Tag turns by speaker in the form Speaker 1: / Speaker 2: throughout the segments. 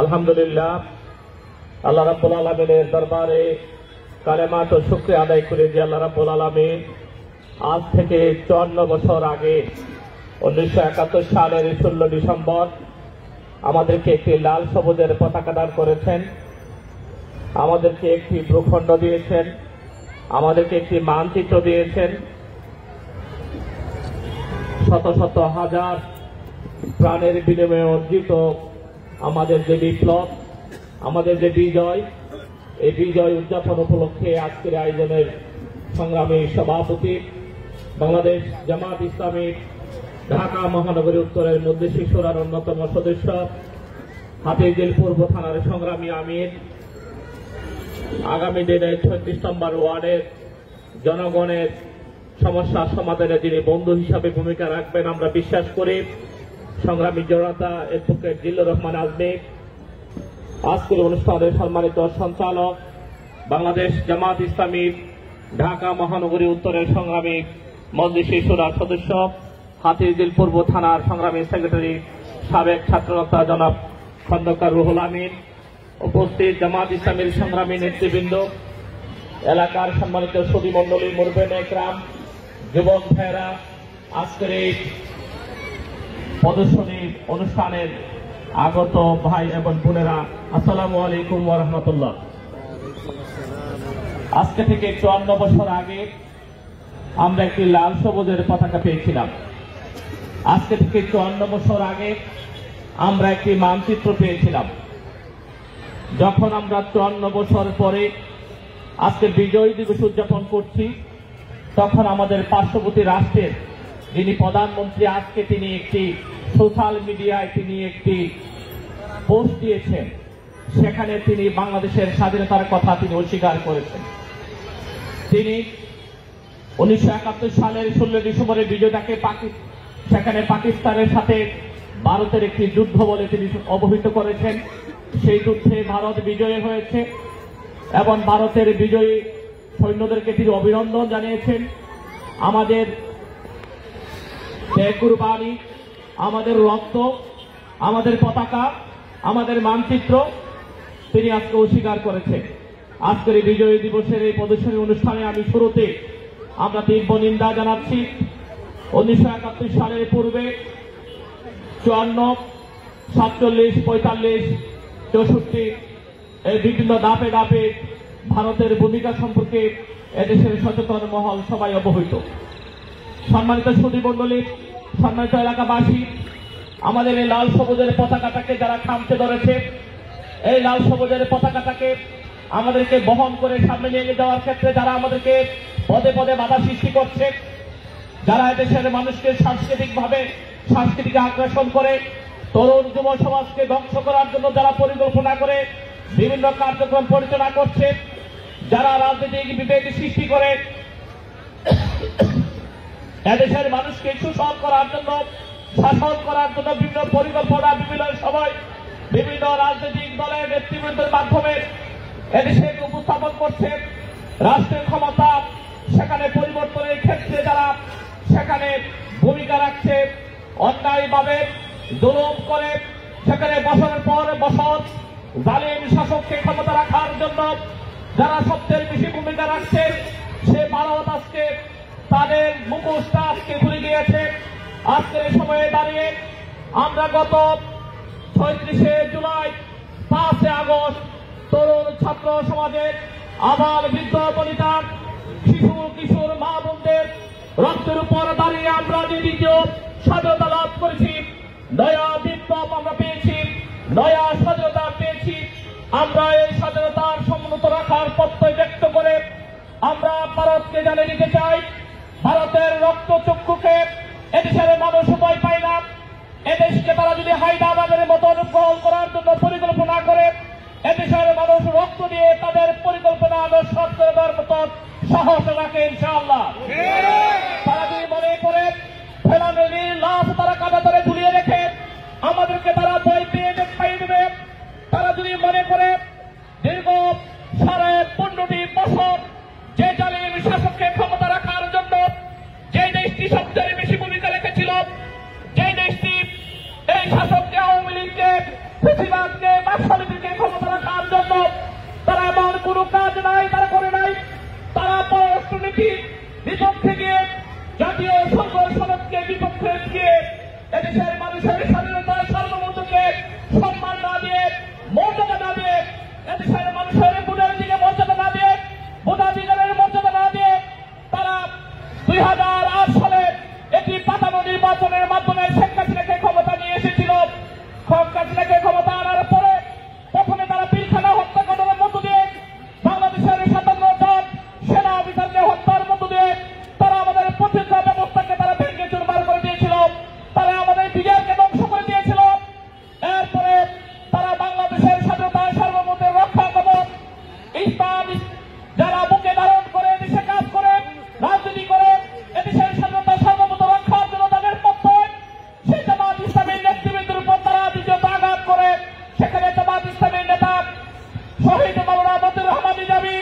Speaker 1: আলহামদুলিল্লাহ, আল্লাহ রাব্বুল আলামিনের দরবারে কালেমাত ও শুকরিয়া আদায় করে যে আল্লাহ রাব্বুল আলামিন আজ থেকে 54 বছর আগে 1971 সালের 16 ডিসেম্বর আমাদেরকে একটি লাল সবুজের পতাকা দান করেছেন, আমাদেরকে একটি ভূখণ্ড দিয়েছেন, আমাদেরকে একটি মানচিত্র দিয়েছেন। শত শত হাজার প্রাণের বিনিময়ে অর্জিত আমাদের যে বিপ্লব, আমাদের যে বিজয়, এই বিজয় উদযাপন উপলক্ষে আজকের আয়োজনের সংগ্রামী সভাপতি, বাংলাদেশ জামাত ইসলামী ঢাকা মহানগরী উত্তরের মজলিস শুরার অন্যতম সদস্য, হাতিরঝিল পূর্ব থানার সংগ্রামী আমির, আগামী দিনে 36 নম্বর ওয়ার্ডের জনগণের সমস্যা সমাধানে যিনি বন্ধু হিসাবে ভূমিকা রাখবেন আমরা বিশ্বাস করি, সংগ্রামী জনতা অ্যাডভোকেট জিল্লুর রহমান আজমি, আজকের অনুষ্ঠানের সম্মানিত সঞ্চালক, বাংলাদেশ জামাত ইসলামী ঢাকা মহানগরী উত্তরের সংগ্রামী মজলিস শুরার সদস্য, হাতিরঝিল পূর্ব থানার সংগ্রামী সেক্রেটারি সাবেক ছাত্রনেতা জনাব খন্দকার রুহুল আমিন, উপস্থিত জামাত ইসলামীর সংগ্রামী নেতৃবৃন্দ, এলাকার সম্মানিত সুধী মণ্ডলী, মুরব্বিয়ানে ইকরাম, যুবক ভাইয়েরা, আজকের এই প্রদর্শনী অনুষ্ঠানের আগত ভাই এবং বোনেরা, আসসালামু আলাইকুম ওয়া রাহমাতুল্লাহ। আজকে থেকে 54 বছর আগে আমরা একটি লাল সবুজের পতাকা পেয়েছিলাম। আজকে থেকে 54 বছর আগে আমরা একটি মানচিত্র পেয়েছিলাম। যখন আমরা 54 বছর পরে আজকে বিজয় দিবস উদযাপন করছি, তখন আমাদের পার্শ্ববর্তী রাষ্ট্রের যিনি প্রধানমন্ত্রী, আজকে তিনি একটি সোশ্যাল মিডিয়ায় তিনি একটি পোস্ট দিয়েছেন, সেখানে তিনি বাংলাদেশের স্বাধীনতার কথা তিনি অস্বীকার করেছেন। তিনি 1971 সালের 16 ডিসেম্বরের বিজয়টাকে সেখানে পাকিস্তানের সাথে ভারতের একটি যুদ্ধ বলে তিনি অবহিত করেছেন। সেই যুদ্ধে ভারত বিজয়ী হয়েছে এবং ভারতের বিজয়ী সৈন্যদেরকে তিনি অভিনন্দন জানিয়েছেন। আমাদের কুরবানি, আমাদের রক্ত, আমাদের পতাকা, আমাদের মানচিত্র তিনি আজকে অস্বীকার করেছেন। আজকের এই বিজয় দিবসের এই প্রদর্শনী অনুষ্ঠানে আমি শুরুতে আমরা তীব্র নিন্দা জানাচ্ছি। 1971 সালের পূর্বে 54, 47, 45, 64 এই বিভিন্ন ধাপে ধাপে ভারতের ভূমিকা সম্পর্কে এদেশের সচেতন মহল সবাই অবহিত। সম্মানিত সুধী মণ্ডলী, সম্মানিত এলাকাবাসী, আমাদের এই লাল সবুজের পতাকাটাকে যারা খামচে ধরেছে, এই লাল সবুজের পতাকাটাকে আমাদেরকে বহন করে সামনে নিয়ে যাওয়ার ক্ষেত্রে যারা আমাদেরকে পদে পদে বাধা সৃষ্টি করছে, যারা এদেশের মানুষকে সাংস্কৃতিক আগ্রাসন করে, তরুণ যুব সমাজকে ধ্বংস করার জন্য যারা পরিকল্পনা করে বিভিন্ন কার্যক্রম পরিচালনা করছে, যারা রাজনৈতিক বিভেদ সৃষ্টি করে এদেশের মানুষকে শোষণ করার জন্য, শাসন করার জন্য বিভিন্ন পরিকল্পনা বিভিন্ন সময় বিভিন্ন রাজনৈতিক দলের নেতৃবৃন্দের মাধ্যমে এদেশে উপস্থাপন করছে। রাষ্ট্রের ক্ষমতা সেখানে পরিবর্তনের ক্ষেত্রে যারা সেখানে ভূমিকা রাখছে, অন্যায়ভাবে জুলুম করে সেখানে বছরের পর বছর জালিম শাসককে ক্ষমতা রাখার জন্য যারা সবচেয়ে বেশি ভূমিকা রাখছে, সে ভারত আজকে তাদের মুখোশটা আজকে খুলে দিয়েছে। আজকের সময়ে দাঁড়িয়ে আমরা গত 36 জুলাই, 5 আগস্ট তরুণ ছাত্র সমাজের আবাল বৃদ্ধ বনিতা, শিশু কিশোর মা বোনদের রক্তের উপর দাঁড়িয়ে আমরা যে দ্বিতীয় স্বাধীনতা লাভ করেছি, নয়া বিপ্লব আমরা পেয়েছি, নয়া স্বাধীনতা পেয়েছি। আমরা এই স্বাধীনতার সমুন্নত রাখার প্রত্যয় ব্যক্ত করে আমরা ভারতকে জানিয়ে দিতে চাই, ভারতের রক্ত চক্ষুকে এদেশের মানুষ উপায় পায় না। এদেশকে তারা যদি হায়দ্রাবাদের মতো গ্রহণ করার জন্য পরিকল্পনা করে, এদেশের মানুষ রক্ত দিয়ে তাদের পরিকল্পনা নষ্ট করার মতো সাহস রাখে ইনশাআল্লাহ। তারা যদি মনে করে ফেলানির লাশ তারা কাঁধে ধরে ঝুলিয়ে রেখে আমাদেরকে তারা ভয় পেয়ে পাইয়ে দেবে, তারা যদি মনে করে দীর্ঘ 15.5 বছর যে জালিম শাসককে ক্ষমতা রাখার জন্য যে দেশটি সবচেয়ে বেশি ভূমিকা রেখেছিল, যে দেশটি এই শাসককে আওয়ামী লীগকে, বেশিরভাগকে হাসিনাকে ক্ষমতা আনার পরে প্রথমে তারা পিলখানা হত্যাকাণ্ডের মধ্য দিয়ে বাংলাদেশের 57 জন সেনা অফিসারকে হত্যার মধ্য দিয়ে তারা আমাদের প্রতিরক্ষা ব্যবস্থাকে তারা ভেঙে চুরমার করে দিয়েছিল, তারা আমাদের বিজয়কে ধ্বংস করে দিয়েছিল। এরপরে তারা বাংলাদেশের স্বাধীনতা সার্বভৌমত্বের রক্ষা কবচ ইসলাম যারা বুকে ধারণ করে দেশে কাজ করে রাজনীতি করে এদেশের স্বাধীনতা সার্বভৌমত্ব রক্ষার জন্য তাদের পক্ষে সেই জামাত ইসলামের নেতৃবৃন্দের উপর তারা দ্বিতীয়ত আঘাত করে সেখানে জামাত ইসলামের নেতা শহীদ মাওলানা মতিউর রহমান নিজামী,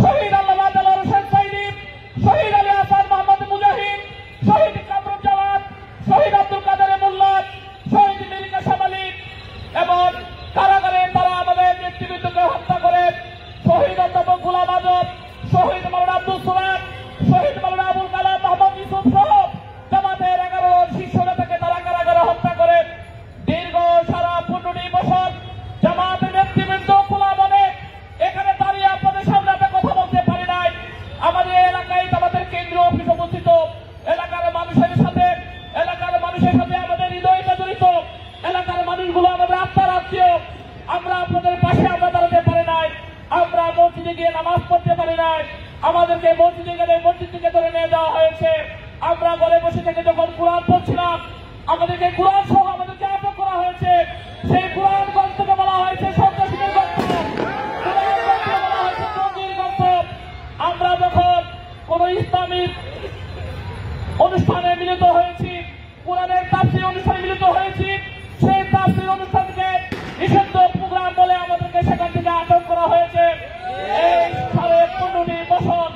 Speaker 1: শহীদ আল্লামা দেলোয়ার হোসেন সাইদি, শহীদ আলী হাসান মোহাম্মদ মুজাহিদ, শহীদ কামরুজ্জামান, শহীদ আব্দুল কাদের মোল্লা, শহীদ মীর কাসেম আলী এবং কারাগারে তারা আমাদের নেতৃবৃন্দকে হত্যা করে শহীদ অধ্যাপক গোলাম আজম, শহীদ মাওলানা আব্দুল সালাম, শহীদ মাওলানা আবুল কালাম মোহাম্মদ ইউসুফ সহ জামাতের 11 জন শীর্ষ নেতাকে তারা কারাগারে হত্যা করে দীর্ঘ সারা 15 বছর জামাতের নেতৃবৃন্দ খোলা মনে এখানে দাঁড়িয়ে আপনাদের সামনে আমরা কথা বলতে পারি নাই। আমাদের এলাকায় আমাদের কেন্দ্রীয় অফিস অবস্থিত, এলাকার মানুষের সাথে আমাদের হৃদয়টা জড়িত, এলাকার মানুষগুলো আমাদের আত্মার আত্মীয়। আমরা আপনাদের পাশে আমরা দাঁড়াতে পারি নাই, আমরা মসজিদে গিয়ে নামাজ পড়তে পারি নাই, আমাদেরকে মসজিদে গেলে মসজিদ থেকে ধরে নিয়ে যাওয়া হয়েছে। আমরা ঘরে বসে থেকে যখন কোরআন পড়ছিলাম আমাদেরকে কোরআন সহ আমাদেরকে আটক করা হয়েছে। সেই কোরআন গ্রন্থ থেকে বলা হয়েছে সন্ত্রাসীদের গ্রন্থ, কোরআন গ্রন্থ বলা হয়েছে জঙ্গির গ্রন্থ। আমরা যখন কোন ইসলামিক অনুষ্ঠানে মিলিত হয়েছি, কোরআনের তাফসীর অনুষ্ঠানে মিলিত হয়েছি, সেই তাফসীর অনুষ্ঠানকে নিষিদ্ধ প্রোগ্রাম বলে আমাদেরকে সেখান থেকে আটক করা হয়েছে। এই 15.5 বছর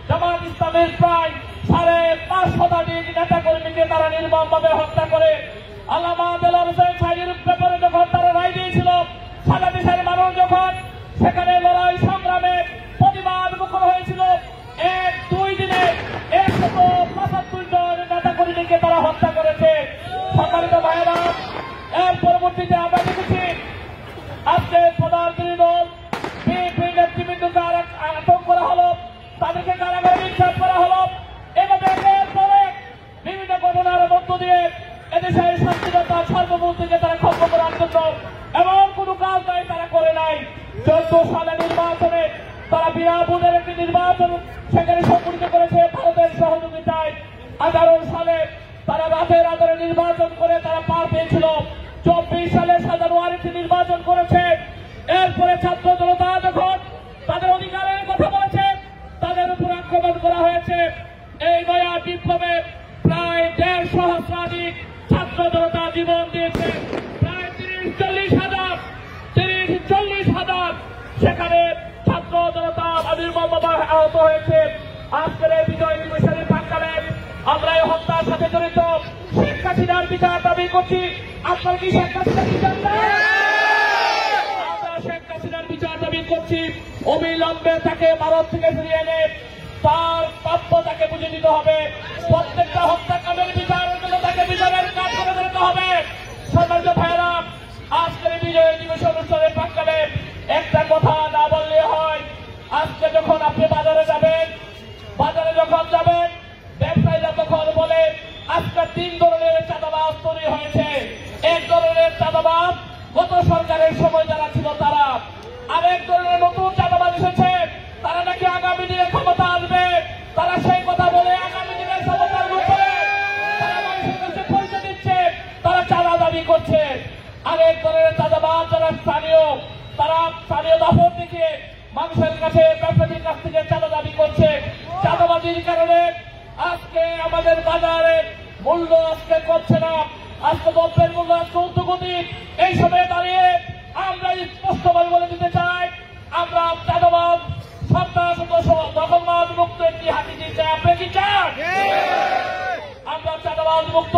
Speaker 1: জামাত ইসলামের প্রায় 550 নেতা কর্মীকে তারা নির্মমভাবে হত্যা করে আল্লামা দেলোয়ার হোসেন সাইদির ব্যাপারে যখন তারা রায় দিয়েছিল, সারা দেশের মানুষ যখন সেখানে লড়াই সংগ্রামে প্রতিবাদ মুখর হয়েছিল, 1-2 দিনে 175 জন নেতা কর্মীকে তারা হত্যা করেছে। সম্মানিত ভাইয়েরা, এর পরবর্তীতে আমরা দেখেছি আজকে প্রধান বিরোধী দল বিএনপি নেতৃবৃন্দকে আটক করা হলো, তাদেরকে কারাগারে নিক্ষেপ করা হলো। এভাবে এরপরে বিভিন্ন ঘটনার মধ্য দিয়ে এদেশের স্বাধীনতা সার্বভৌমত্বকে তারা খর্ব করার জন্য এমন কোন কাজ নাই তারা করে নাই। 14 সালে নির্বাচনে তারা বিরাপুরের একটি নির্বাচন সেখানে সংগঠিত করেছে ভারতের সহযোগিতায়। 18 সালে তারা রাতের আধারে নির্বাচন করে তারা পার পেয়েছিল। 24 সালে জানুয়ারিতে নির্বাচন করেছে। এরপরে ছাত্র জনতা যখন তাদের অধিকারের কথা বলেছে তাদের উপর আক্রমণ করা হয়েছে। এই নয়া বিপ্লবে প্রায় 1.5 সহস্রাধিক ছাত্র জনতা জীবন দিয়েছে। প্রায় 30-40 হাজার সেখানে ছাত্র জনতা নির্মমভাবে আহত হয়েছে। আজকের এই বিজয় দিবসের প্রাক্কালে আমরা এই হত্যার সাথে জড়িত শেখ হাসিনার বিচার দাবি করছি। আপনার কি শেখ হাসিনার বিচার চান? আমরা শেখ হাসিনার বিচার দাবি করছি। অবিলম্বে তাকে ভারত থেকে ফিরিয়ে এনে তার প্রাপ্য তাকে বুঝে দিতে হবে। প্রত্যেকটা হত্যাকাণ্ডের বিচারের জন্য তাকে বিচারের কাজ করে দিতে হবে। সম্মানিত ভাইয়েরা, আজকের বিজয় দিবস অনুষ্ঠানের প্রাক্কালে একটা কথা না বললে হয়। আজকে যখন আপনি বাজারে যাবেন ব্যবসায়ীরা তখন বলে আজকে 3 ধরনের চাঁদাবাজ তৈরি হয়েছে। এক ধরনের চাঁদাবাজ গত সরকারের সময় যারা ছিল তারা, আরেক ধরনের নতুন চাঁদাবাজ এসেছে, তারা নাকি আগামী দিনে ক্ষমতা আসবে। তারা সেই কথা বলে আগামী দিনের ক্ষমতার রূপে তারা মানুষের কাছে পরিচয় দিচ্ছে, তারা চাঁদা দাবি করছে। আরেক ধরনের চাঁদাবাজ যারা তারা স্থানীয় দাপট থেকে মানুষের কাছে ব্যবসায়ীর কাছ থেকে চাঁদা দাবি করছে। চাঁদাবাজির কারণে আজকে আমাদের বাজারে মূল্য আজকে কমছে না, আজকে দ্রব্যের মূল্য আজকে ঊর্ধ্বগতি। এই সময়ে দাঁড়িয়ে আমরা স্পষ্টভাবে বলে দিতে চাই, আমরা চাঁদাবাজ সন্ত্রাস দখলবাজ মুক্ত একটি হাতিঝিল চাই। আপনি কি চান? আমরা চাঁদাবাজ মুক্ত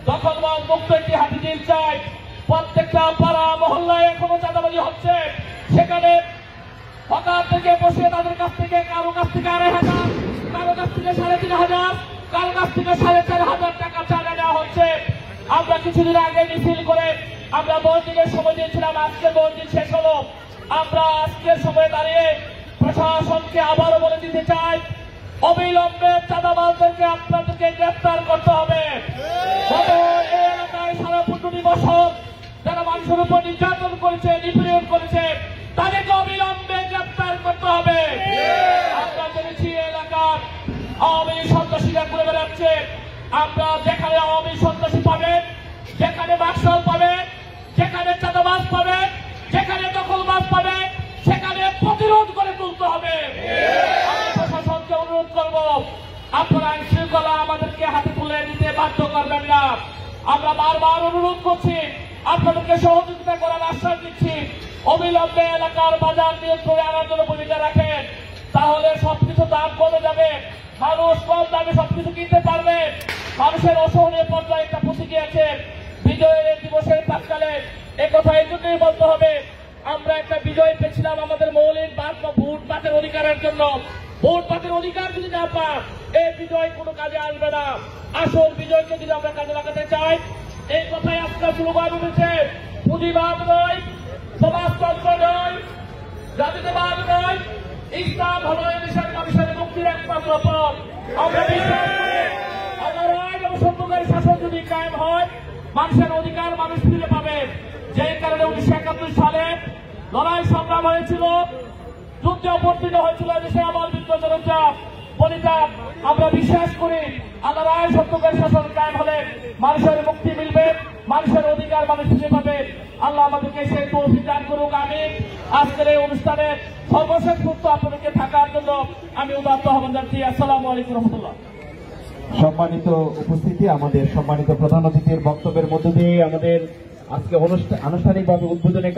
Speaker 1: দখলবাজ মুক্ত একটি হাতিঝিল চাই। প্রত্যেকটা পাড়া মহল্লায় এখনো চাঁদাবাজি হচ্ছে। সেখানে হকার থেকে বসে তাদের কাছ থেকে কারো কাছ থেকে 2,500, কারো কাছ থেকে 3,500, কারো কাছ থেকে 4,500 টাকা চাঁদা নেওয়া হচ্ছে। আমরা কিছুদিন আগে মিছিল করে আমরা 10 দিনের সময় দিয়েছিলাম, আজকে 10 দিন শেষ হলো। আমরা আজকের সময় দাঁড়িয়ে প্রশাসনকে আবারও বলে দিতে চাই, অবিলম্বে চাঁদাবাজদেরকে আপনাদেরকে গ্রেফতার করতে হবে। এই এলাকায় 15.5 বছর যারা মানুষ মানুষের উপর নির্যাতন করেছে, নিপীড়ন করেছে, তাদেরকে অবিলম্বে গ্রেপ্তার করতে হবে। আমরা জেনেছি এলাকার আওয়ামী সন্ত্রাসীরা ঘুরে বেড়াচ্ছে। আমরা যেখানে আওয়ামী সন্ত্রাসী পাবেন, যেখানে মার্শাল পাবেন, যেখানে চাঁদাবাজ পাবেন, যেখানে দখলবাজ পাবেন, সেখানে প্রতিরোধ করে তুলতে হবে। আমি প্রশাসনকে অনুরোধ করব, আপনারা আইন শৃঙ্খলা আমাদেরকে হাতে তুলে নিতে বাধ্য করবেন না। আমরা বারবার অনুরোধ করছি, আপনাদেরকে সহযোগিতা করার আশ্বাস দিচ্ছি। অবিলম্বে এলাকার বাজার নিয়ন্ত্রণে আনার জন্য ভূমিকা রাখেন, তাহলে সবকিছু দাম কমে যাবে, মানুষ কম দামে সবকিছু কিনতে পারবে। মানুষের অসহনীয় পর্যায়ে একটা পৌঁছে গিয়েছে। বিজয়ের দিবসের প্রাককালে একথা এই জন্যই বলতে হবে, আমরা একটা বিজয় পেয়েছিলাম আমাদের মৌলিক ভোট বাতের অধিকারের জন্য। ভোট বাতের অধিকার যদি না পান, এই বিজয় কোনো কাজে আসবে না। আসল বিজয়কে যদি আমরা কাজে লাগাতে চাই, এই কথাই আজকাল স্লোগান উঠেছে, পুঁজিবাদ নয়, সমাজতন্ত্র নয়, জাতীয়তাবাদ নয়, ইসলাম হল দেশের মানুষের মুক্তির একমাত্র পথ। আমরা বিশ্বাস করি, আল্লাহর আইন এবং সত্যকারী শাসন যদি কায়েম হয়, মানুষের অধিকার মানুষ ফিরে পাবে। যে কারণে 1971 সালে লড়াই সংগ্রাম হয়েছিল, যুদ্ধে অবতীর্ণ হয়েছিল দেশে আমার বিদ্রোহ পরিতাপ। আমরা বিশ্বাস করি আল্লাহর আইন সত্যকারী শাসন কায়েম হলে মানুষের মুক্তি মিলবে, মানুষের অধিকার মানুষ ফিরে পাবে। আল্লাহ আমাদেরকে সেই তৌফিক দান করুক, আমিন। আজকের এই অনুষ্ঠানে সর্বশেষ মুহূর্ত আপনাদেরকে থাকার জন্য আমি উদাত্ত আহ্বান জানাচ্ছি। আসসালামু আলাইকুম রহমতুল্লাহ।
Speaker 2: সম্মানিত উপস্থিতি, আমাদের সম্মানিত প্রধান অতিথির বক্তব্যের মধ্য দিয়ে আমাদের আজকে আনুষ্ঠানিকভাবে উদ্বোধনের